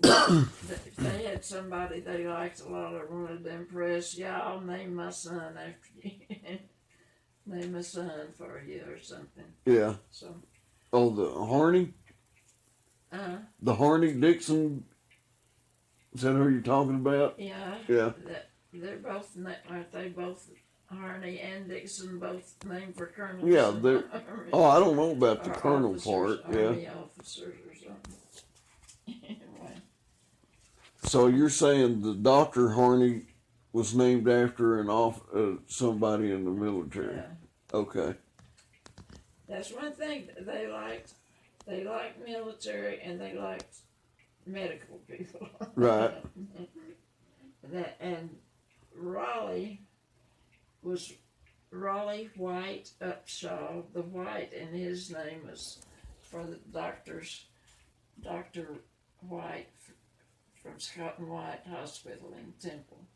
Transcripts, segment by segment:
If they had somebody they liked a lot or wanted to impress, yeah, I'll name my son after you. Name a son for you or something. Yeah. So. Oh, the Harney? The Harney Dixon? Is that who you're talking about? Yeah. Yeah. They're both, aren't they both, Harney and Dixon, both named for colonels? Yeah. Oh, I don't know about the colonel part. Army officers or something. Anyway. So you're saying the Dr. Harney was named after somebody in the military? Yeah. Okay. That's one thing they liked. They liked military and they liked medical people. Right. And Raleigh was Raleigh White Upshaw. The White in his name was for the doctors, Dr. White from Scott and White Hospital in Temple.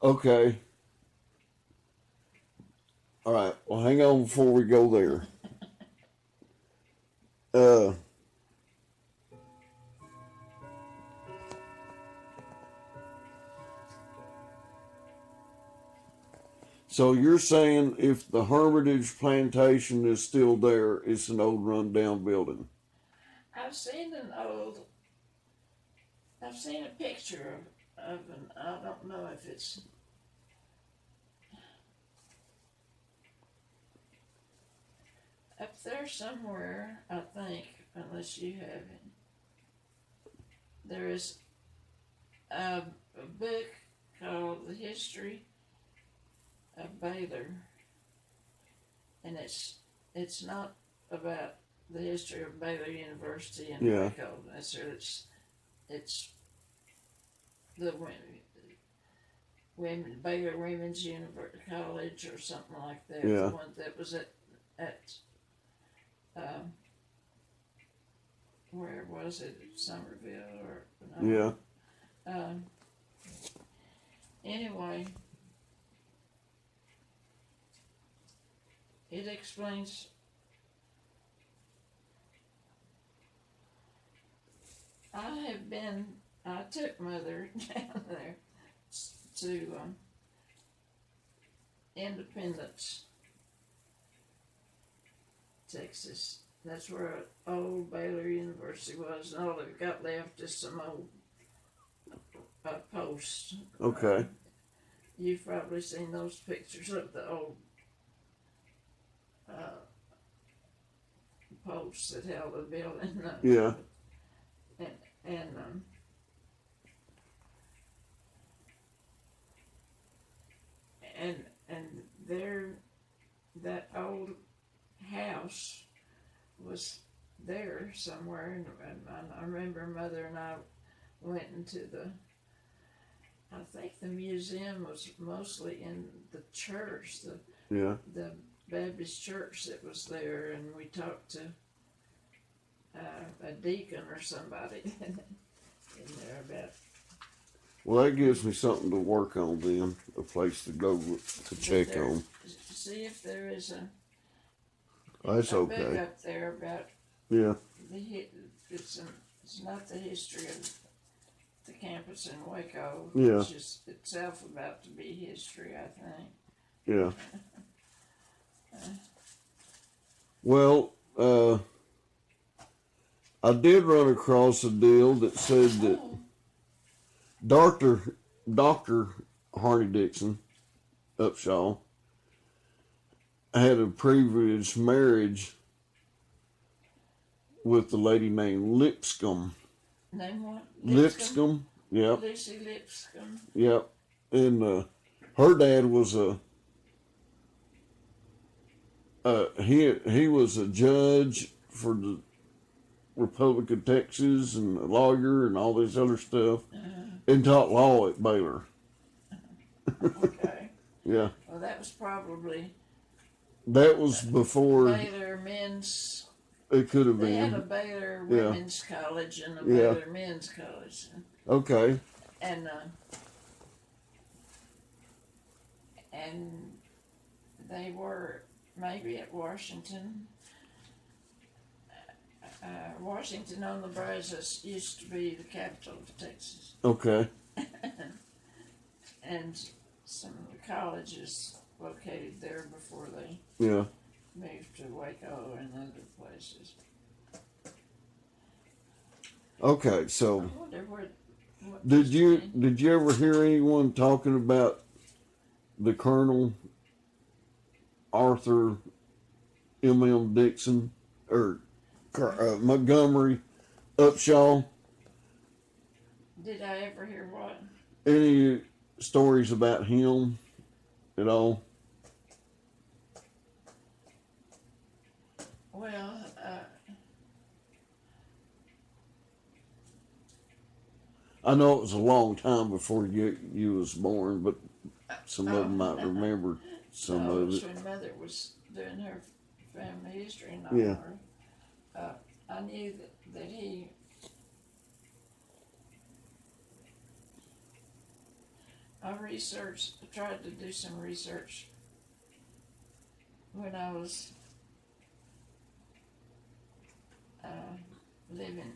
Okay. All right. Well, hang on before we go there. So you're saying if the Hermitage Plantation is still there, it's an old rundown building? I've seen a picture of an, I don't know if it's, up there somewhere, I think, unless you have it. There is a book called The History of Baylor, and it's not about the history of Baylor University in Waco. It's the women Baylor Women's College or something like that. Yeah. The one that was at where was it? Somerville or no? Yeah. Anyway, it explains. I took Mother down there to Independence, Texas. That's where old Baylor University was, and all they've got left is some old posts. Okay. You've probably seen those pictures of the old posts that held the building. Yeah. And there, that old house was there somewhere, and I remember Mother and I went into I think the museum was mostly in the church, the Baptist church that was there, and we talked to a deacon or somebody in there about. Well, that gives me something to work on then, a place to go to check on. See if there is a book up there about it's not the history of the campus in Waco. Yeah. It's just itself about to be history, I think. Yeah. Well, I did run across a deal that said that Dr. Harney Dixon Upshaw had a previous marriage with a lady named Lipscomb. Name what? Lipscomb. Yep. Lucy Lipscomb. Yep. And her dad was he was a judge for the Republic of Texas and a lawyer and all this other stuff, and taught law at Baylor. Okay. Yeah. Well, that was probably. That was before. Baylor Men's. It could have been. They had a Baylor Women's College and a Baylor Men's College. Okay. And they were maybe at Washington. Washington on the Brazos used to be the capital of Texas. Okay. And some of the colleges located there before they Yeah. moved to Waco and other places. Okay, I so wonder what did you ever hear anyone talking about the Colonel Arthur M.M. Dixon or Montgomery Upshaw? Did I ever hear what? Any stories about him at all? Well, I know it was a long time before you was born, but some of them might remember some no, it of was it. when Mother was doing her family history and all. Yeah. I knew that he tried to do some research when I was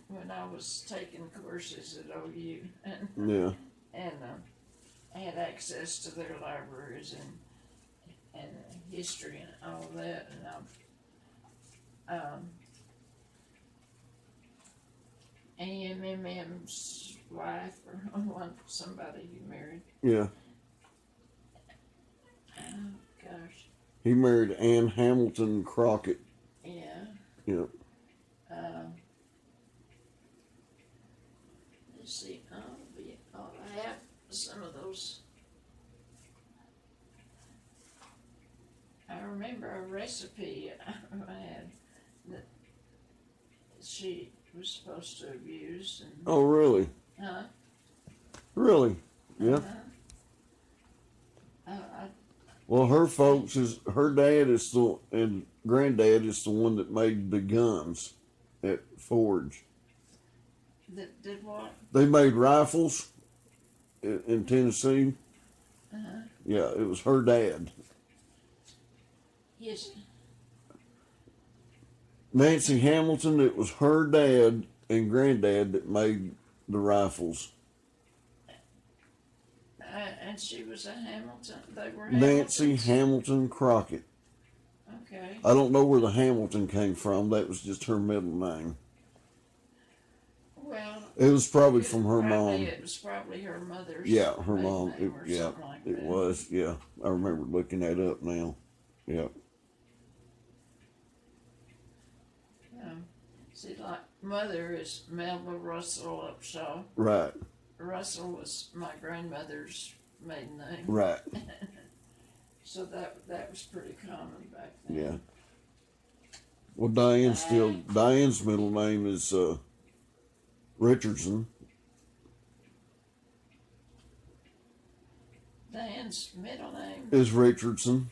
when I was taking courses at OU and Yeah. I had access to their libraries and history and all that, and AMM's wife or somebody he married. Yeah. Oh gosh. He married Ann Hamilton Crockett. Yeah. Yeah. Let's see. I have some of those. I remember a recipe I had that she was supposed to have used. And, Oh, really? Really? Yeah. Well, her dad and granddad is the one that made the guns at Forge. That did what? They made rifles in Tennessee. Uh-huh. Yeah, it was her dad. Yes. Nancy Hamilton, it was her dad and granddad that made the rifles. And she was a Hamilton. They were Nancy Hamiltons? Hamilton Crockett. Okay. I don't know where the Hamilton came from. That was just her middle name. Well, it was probably from her mom. It was probably her mother's. Yeah, her maiden mom. name or something like it that. was. Yeah, I remember looking that up now. Yeah. See, like mother is Melba Russell Upshaw. Right. Russell was my grandmother's maiden name. Right. So that was pretty common back then. Yeah. Well, Diane's middle name is Richardson. Diane's middle name Is Richardson.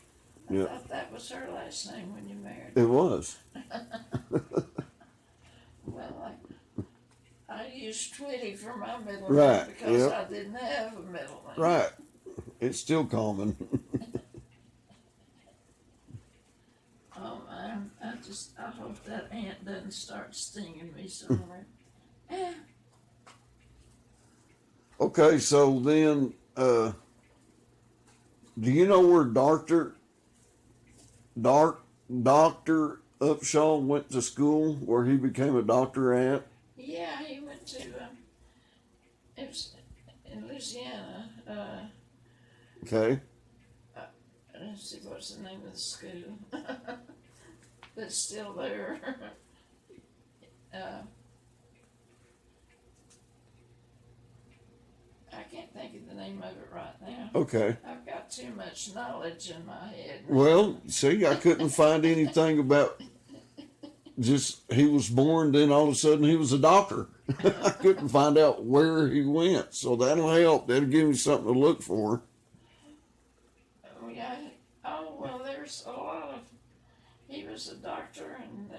I Yeah. thought that was her last name when you married It her. was. Well, I used Twitty for my middle Right, name because yep. I didn't have a middle name. Right. It's still common. Oh man, I hope that ant doesn't start stinging me somewhere. Okay, so then, do you know where Dr. Upshaw went to school, where he became a doctor at? Yeah, he went to, it was in Louisiana, Okay. let's see, what's the name of the school? That's still there. I can't think of the name of it right now. Okay. I've got too much knowledge in my head. Well, see, I couldn't find anything about just he was born, then all of a sudden he was a doctor. I couldn't find out where he went, so that'll help. That'll give me something to look for. Oh, yeah. Oh, well, there's a lot of. He was a doctor, and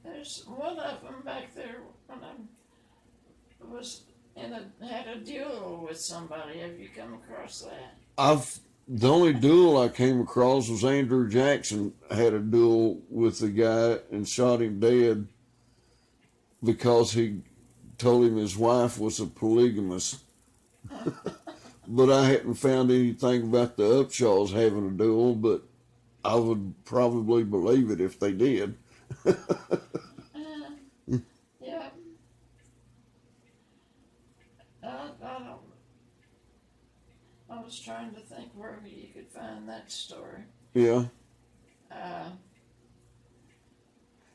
there's one of them back there when I was had a duel with somebody. Have you come across that? The only duel I came across was Andrew Jackson had a duel with the guy and shot him dead because he told him his wife was a polygamist. But I hadn't found anything about the Upshaws having a duel, but I would probably believe it if they did. Yeah. I don't. I was trying to think where you could find that story. Yeah. Uh,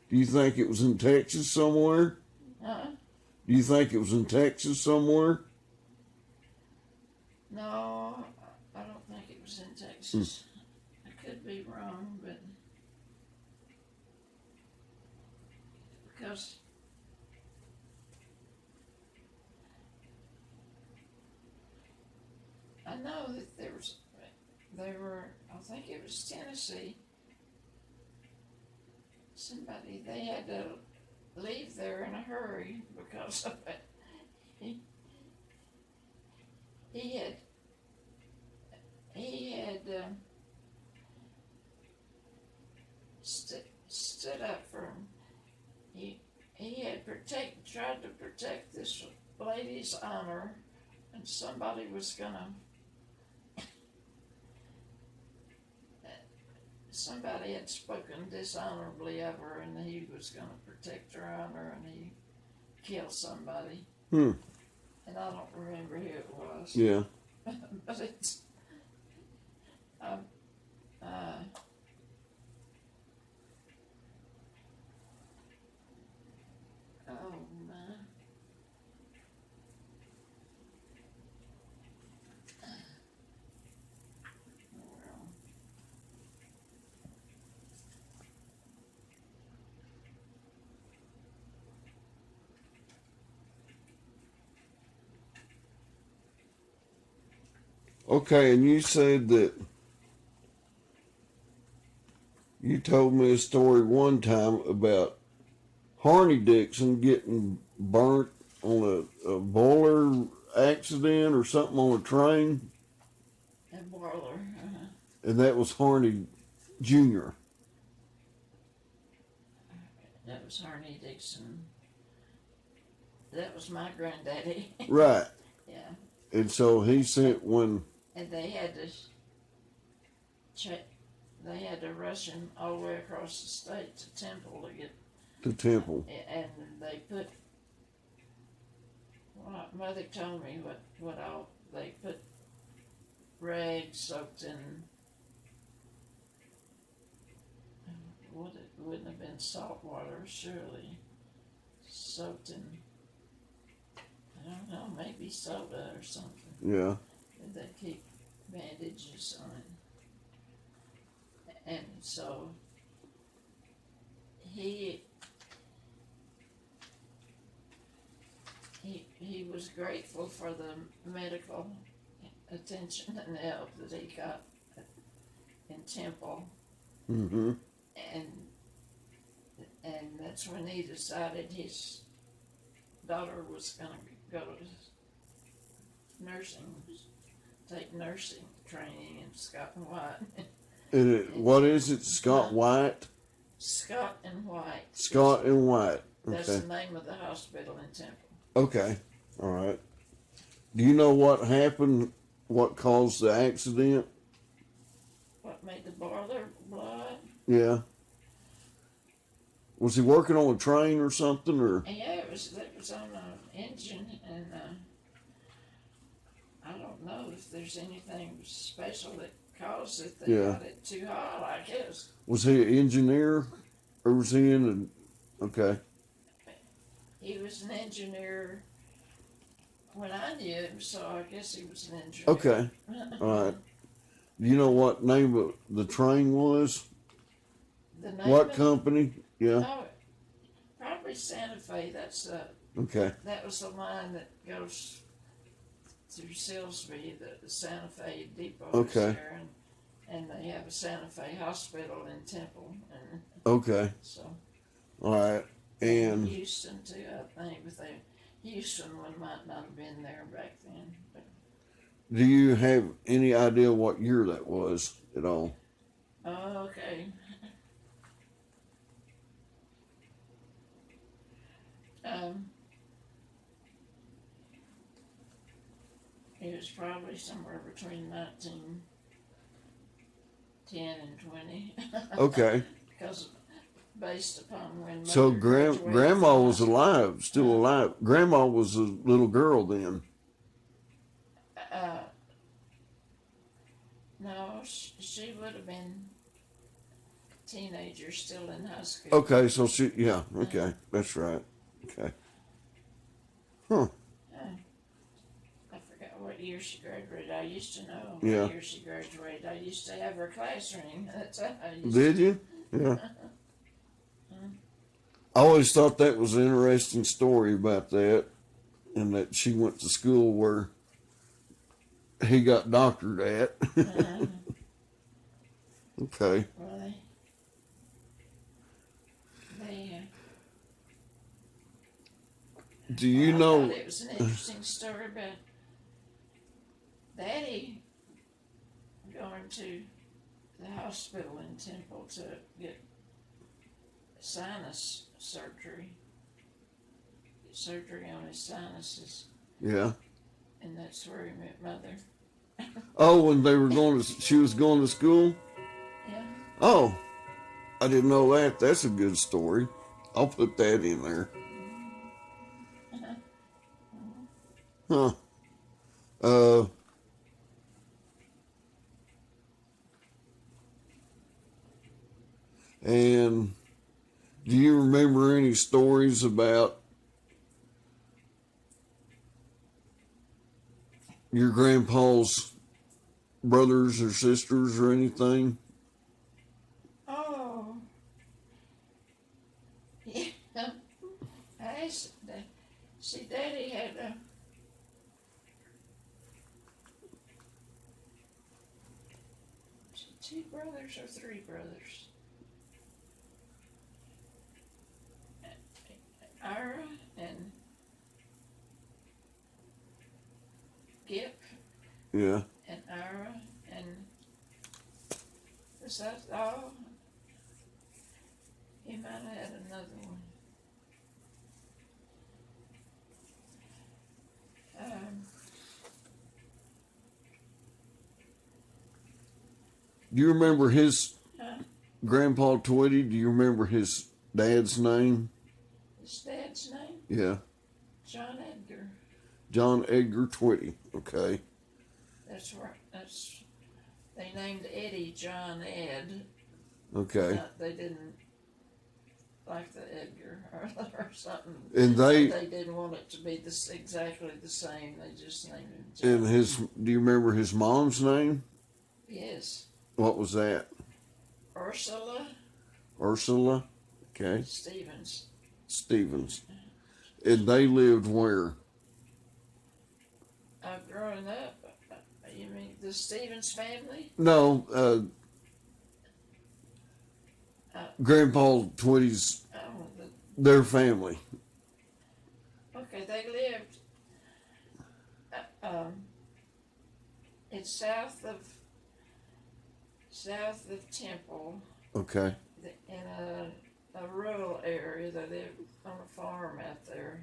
Do you think it was in Texas somewhere? Do you think it was in Texas somewhere? no, I don't think it was in Texas. I could be wrong, but because I know that I think it was Tennessee. Somebody, they had to leave there in a hurry because of it. He had stood up for him. He had tried to protect this lady's honor, and somebody was gonna. Somebody had spoken dishonorably of her, and he was going to protect her honor, and he killed somebody. And I don't remember who it was. Yeah. But it's. Oh, man. Okay, and you said that you told me a story one time about Harney Dixon getting burnt on a boiler accident or something on a train, A boiler. and that was Harney Jr. That was Harney Dixon. That was my granddaddy. Right. Yeah. And so he sent when. And they had to they had to rush him all the way across the state to Temple to get to Temple. And they put. Well, Mother told me what all they put. Rags soaked in. It wouldn't have been salt water, surely. Soaked in. I don't know, maybe soda or something. Yeah. And they keep bandages on it. And so he was grateful for the medical attention and help that he got in Temple. Mm-hmm. And that's when he decided his daughter was going to go to take nursing training in Scott and White. And what is it? Scott White? Scott and White. Scott and White. Okay. That's the name of the hospital in Temple. Okay. All right. Do you know what happened? What caused the accident? What made the boiler blood? Yeah. Was he working on a train or something, or? Yeah, it was on an engine, and I don't know if there's anything special that caused it. They got it too hot, I guess. Was he an engineer, or was he in a? Okay. He was an engineer when I knew him, so I guess he was an engineer. Okay. All right. Do you know what name of the train was? The name what company? Yeah. Oh, probably Santa Fe. That's okay. That was the line that goes through Silsbee, the Santa Fe depot is there, and they have a Santa Fe hospital in Temple. And okay. So. All right. And Houston too, I think, but Houston one might not have been there back then. But. Do you have any idea what year that was at all? Oh, okay. Um, it was probably somewhere between 1910 and 20. Okay. Because based upon when So Mother graduated Grandma from was high alive, still school. alive. Grandma was a little girl then. No, she would have been teenager, still in high school. Okay, so yeah, okay, that's right. Okay. Huh. I forgot what year she graduated. I used to know Yeah. what year she graduated. I used to have her class ring. That's how I used Did to. you? Yeah. I always thought that was an interesting story about that, and that she went to school where he got doctored at. Okay. Well, they Do you I know? thought it was an interesting story about Daddy going to the hospital in Temple to get sinus surgery. Get surgery on his sinuses, Yeah. and that's where he met Mother. Oh, when they were going to, she was going to school. Yeah. Oh, I didn't know that. That's a good story. I'll put that in there. Huh. And do you remember any stories about your grandpa's brothers or sisters or anything? Oh. Yeah. See, Daddy had two brothers or three brothers. Ira and Gip Yeah. and Ira and is that all? He might have had another one. Do you remember his Huh? grandpa Twitty? Do you remember his dad's name? His dad's name? Yeah. John Edgar. John Edgar Twitty. Okay. That's right. They named Eddie John Ed. Okay. They didn't like the Edgar or something. And they didn't want it to be exactly the same. They just named him John. and do you remember his mom's name? Yes. What was that? Ursula Ursula. Okay. Stevens. Stevens. And they lived where? Growing up, you mean the Stevens family? No, Grandpa Twitty's, their family. Okay, they lived. It's south of Temple. Okay. In a rural area. They live on a farm out there.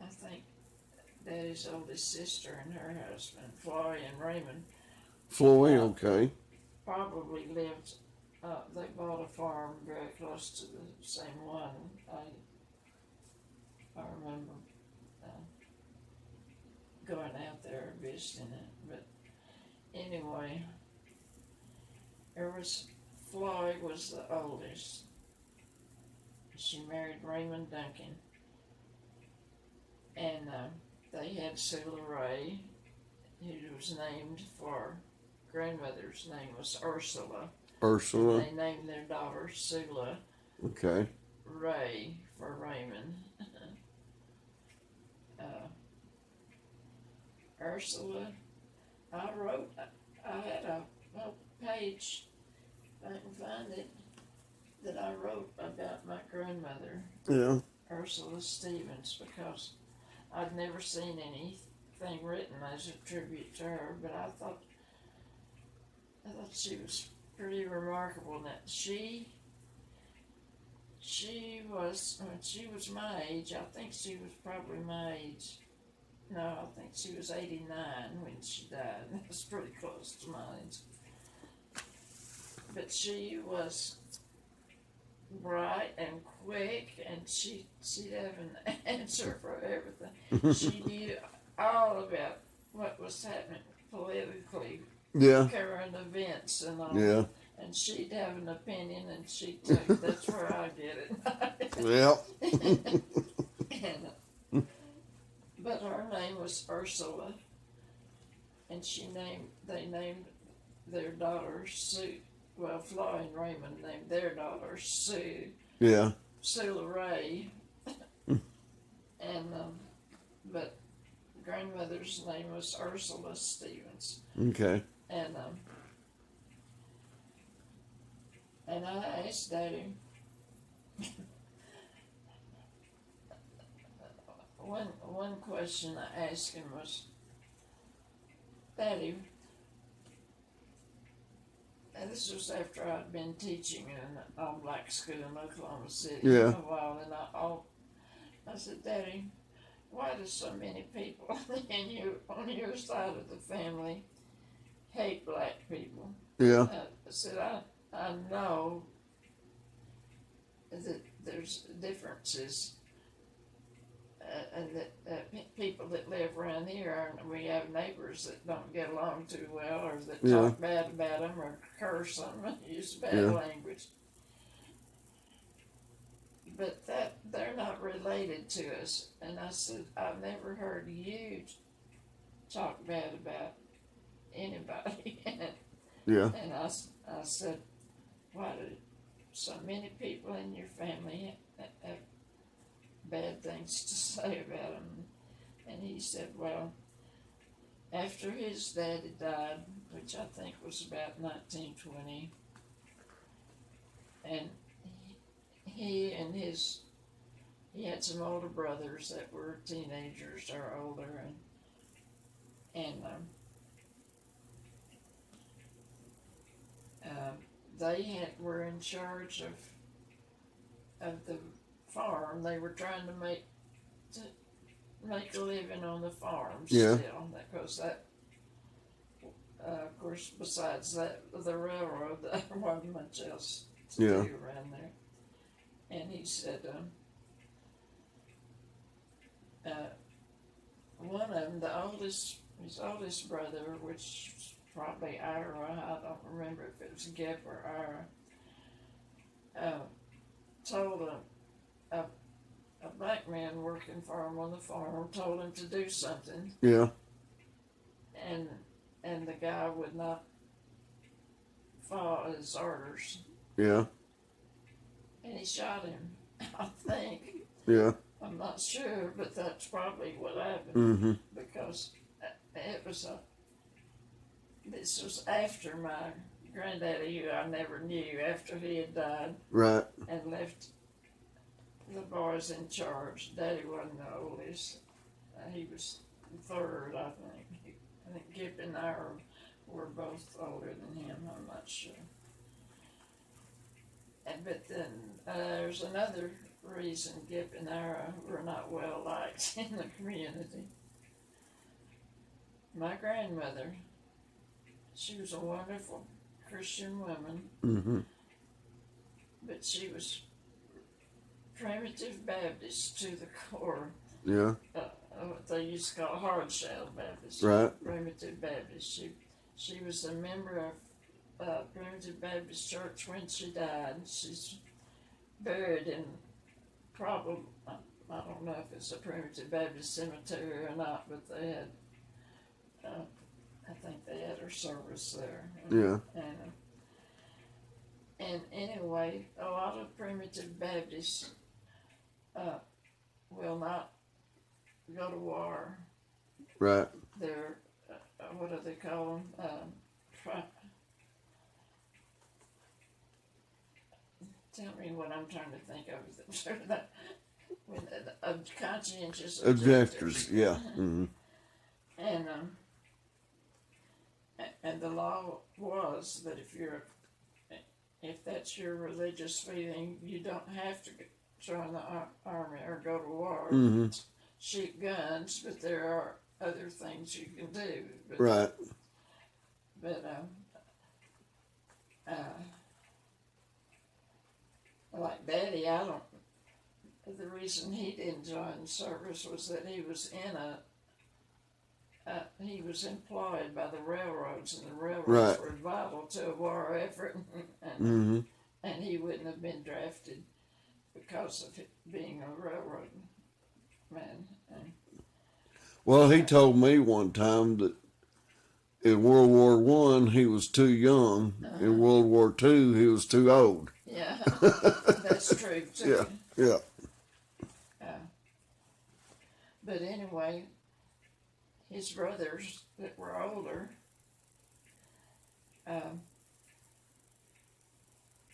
I think Daddy's oldest sister and her husband, Floy and Raymond, Floyd, okay. probably lived. They bought a farm very close to the same one. I remember going out there visiting it, but anyway, Floyd was the oldest. She married Raymond Duncan, and they had Sula Ray, who was named for grandmother's name was Ursula. Ursula. And they named their daughter Sula Okay. Ray for Raymond. Ursula, I had a page, if I can find it. that I wrote about my grandmother, Yeah. Ursula Stevens, because I'd never seen anything written as a tribute to her, but I thought she was pretty remarkable in that she was, when she was my age, I think she was probably my age. No, I think she was 89 when she died. That was pretty close to my age. But she was bright and quick, and she'd have an answer for everything. She knew all about what was happening politically, Yeah. current events, and all. Yeah. And she'd have an opinion, and she'd tell you, that's where I get it. Yeah. And, but her name was Ursula, and they named their daughter Sue. Well, Flo and Raymond named their daughter Sue. Yeah. Sue Ray. And but grandmother's name was Ursula Stevens. Okay. And I asked Daddy one question I asked him was, Daddy, and this was after I'd been teaching in an all-black school in Oklahoma City for a while, and I said, Daddy, why do so many people on your side of the family hate black people? Yeah. I said, I know that there's differences, and that people that live around here, we have neighbors that don't get along too well, or that talk bad about them, or curse them, use bad language. But they're not related to us. And I said, I've never heard you talk bad about anybody. Yeah. And I said, why do so many people in your family have bad things to say about him? And he said, well, after his daddy died, which I think was about 1920, and he had some older brothers that were teenagers or older, and they were in charge of the farm. They were trying to make a living on the farm still, because that, of course, besides that, the railroad, there wasn't much else to do around there. And he said, one of them, his oldest brother, which was probably Ira, I don't remember if it was Geb or Ira, told a black man working for him on the farm, told him to do something. Yeah. And the guy would not follow his orders. Yeah. And he shot him, I think. Yeah. I'm not sure, but that's probably what happened. Mm-hmm. Because this was after my granddaddy, who I never knew, after he had died. Right. And left the boys in charge. Daddy wasn't the oldest. He was the third, I think. I think Gip and I were both older than him, I'm not sure. But then there's another reason Gip and Ira were not well liked in the community. My grandmother, she was a wonderful Christian woman, Mm-hmm. but she was primitive Baptist to the core. Yeah. What they used to call hard-shell Baptist. Right. Primitive Baptist. She was a member of Primitive Baptist Church when she died. She's buried in probably, I don't know if it's a Primitive Baptist cemetery or not, but they had, I think they had her service there. Yeah. And anyway, a lot of Primitive Baptists will not go to war. Right. They're, what do they call them? Tell what I'm trying to think of. When conscientious Objectors, yeah. Mm-hmm. And the law was that if that's your religious feeling, you don't have to join the army or go to war, Mm-hmm. shoot guns, but there are other things you can do. But, Right. But like Daddy, the reason he didn't join service was that he was he was employed by the railroads, and the railroads Right. were vital to a war effort, Mm-hmm. and he wouldn't have been drafted because of it being a railroad man. Well, he told me one time that in World War One he was too young. In World War Two he was too old. Yeah, that's true too. Yeah, yeah. But anyway, his brothers that were older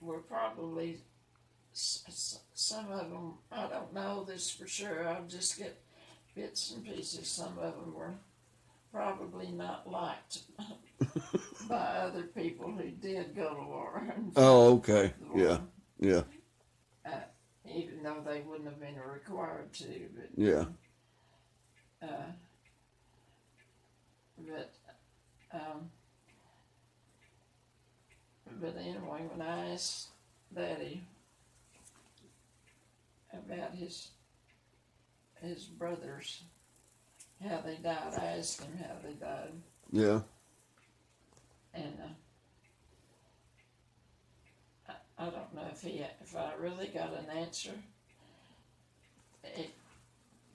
were probably, some of them, I don't know this for sure, I'll just get bits and pieces, some of them were probably not liked by other people who did go to war. Oh, okay. Yeah, yeah. Even though they wouldn't have been required to, but yeah. But anyway, when I asked Daddy about his brothers, how they died, I asked him how they died, Yeah. and I don't know if I really got an answer,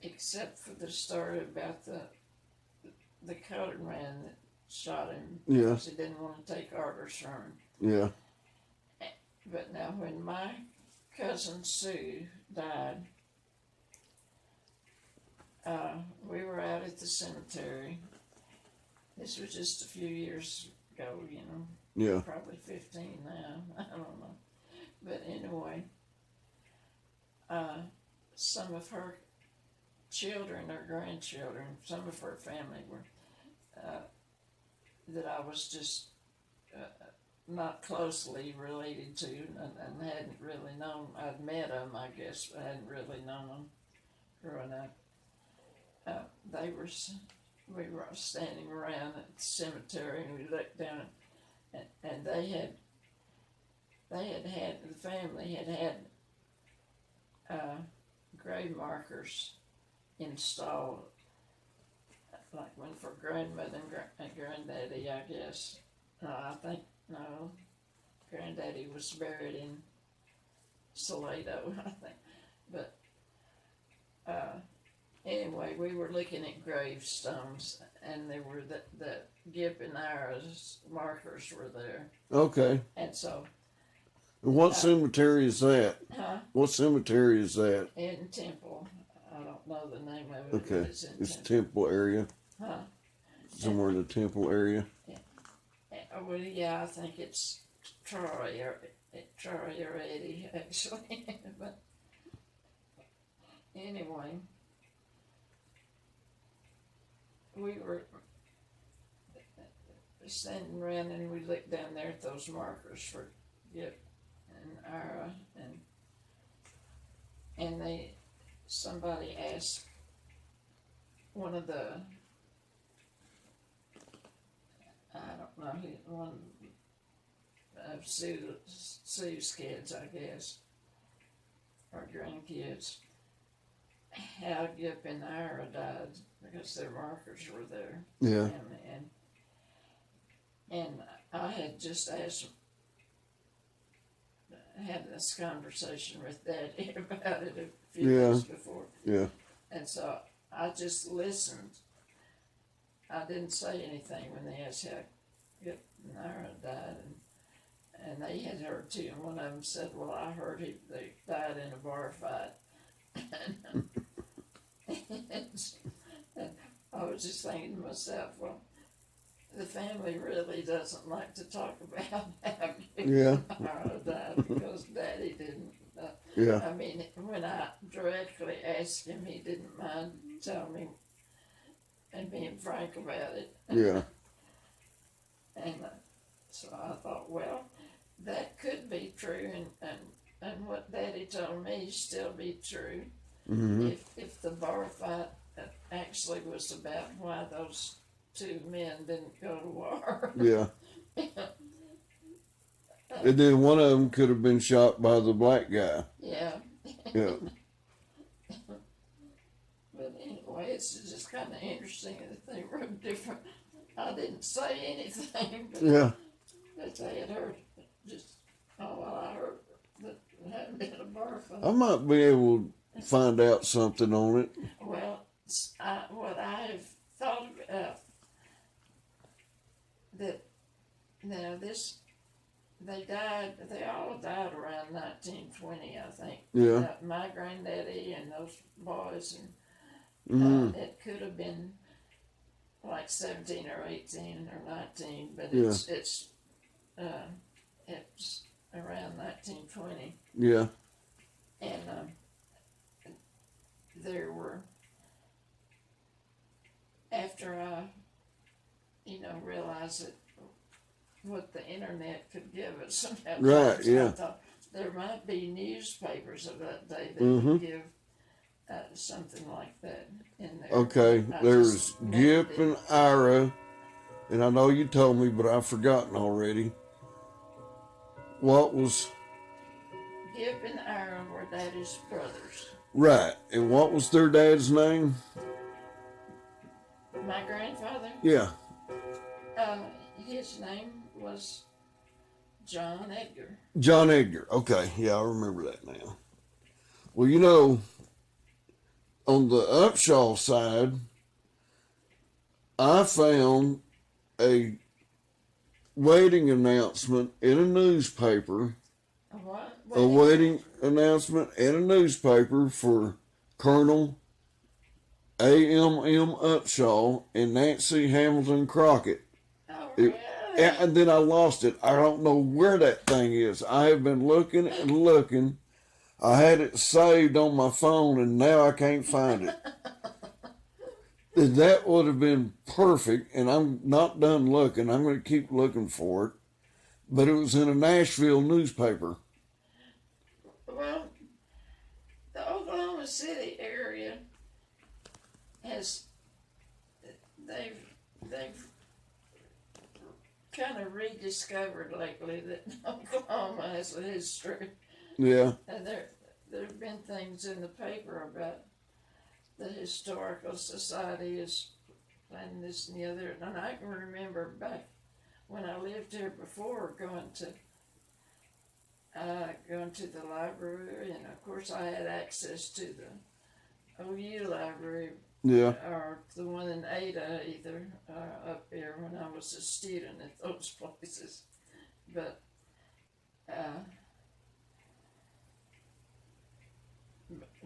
except for the story about the colored man that shot him because he didn't want to take orders from him. Yeah. But now when my cousin Sue died, we were out at the cemetery. This was just a few years ago, you know. Yeah. Probably 15 now. I don't know. But anyway, some of her children or grandchildren, some of her family were that I was just not closely related to and hadn't really known. I'd met them, I guess, but hadn't really known them growing up. We were standing around at the cemetery, and we looked down, and the family had grave markers installed, like one for grandmother and granddaddy, I guess. No, granddaddy was buried in Salado, I think. But anyway, we were looking at gravestones, and there were the Gip and Ira's markers were there. Okay. And so. What cemetery is that? Huh? What cemetery is that? In Temple. I don't know the name of it. Okay. It's Temple area. Huh? Somewhere in the Temple area. Well, yeah, I think it's Troy or Eddie, actually. But anyway, we were standing around and we looked down there at those markers for Gip and Ira, and somebody asked one of the, I don't know, one of Sue's kids, I guess, or grandkids, how Gip and Ira died, because their markers were there. Yeah. And I had just had this conversation with Daddy about it a few days before. Yeah. And so I just listened. I didn't say anything when they asked how Gip and Ira died, and they had heard too. And one of them said, "Well, I heard they died in a bar fight." And I was just thinking to myself, well, the family really doesn't like to talk about how Gip and Ira died, because Daddy didn't. Yeah. I mean, when I directly asked him, he didn't mind telling me and being frank about it. Yeah. And so I thought, well, that could be true, and what Daddy told me still be true. Mm-hmm. If the bar fight actually was about why those two men didn't go to war. Yeah. And then one of them could have been shot by the black guy. Yeah. Yeah. But anyway, it's just kind of interesting that they were different. I didn't say anything, but, Yeah. but they had heard just, oh, well, I heard that there hadn't been a bar fight. I might be able to find out something on it. Well, what I have thought about, that now they all died around 1920, I think. Yeah. My granddaddy and those boys, and Mm-hmm. it could have been like 17 or 18 or 19, but Yeah. it's around 1920. Yeah. And there were, after I, realized that what the internet could give us, Right, yeah. I thought there might be newspapers of that day that Mm-hmm. would give something like that in there. Okay, I there's just named Gip it. and Ira, and I know you told me, but I've forgotten already. What was Gip and Aaron were Daddy's brothers. right, and what was their dad's name? My grandfather, Yeah. his name was John Edgar. John Edgar. Okay, yeah, I remember that now. Well, on the Upshaw side, I found a wedding announcement in a newspaper. A what? A wedding announcement in a newspaper for Colonel A.M.M. Upshaw and Nancy Hamilton Crockett. Oh, It- really? And then I lost it. I don't know where that thing is. I have been looking and looking. I had it saved on my phone and now I can't find it. That would have been perfect, and I'm not done looking. I'm going to keep looking for it. But it was in a Nashville newspaper. Well, the Oklahoma City area they've kind of rediscovered lately that Oklahoma has a history. Yeah. And there have been things in the paper about the historical society is and this and the other. And I can remember back when I lived here before going to the library, and of course I had access to the OU library, Yeah. or the one in Ada either, up here when I was a student at those places.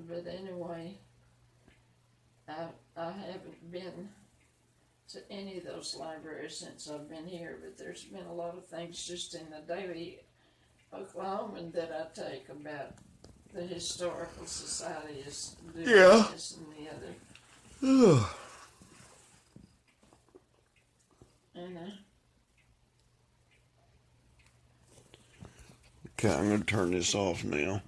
But anyway, I haven't been to any of those libraries since I've been here, but there's been a lot of things just in the daily Oklahoman that I take about the historical society is doing Yeah. this and the other. Ugh. And Okay, I'm going to turn this off now.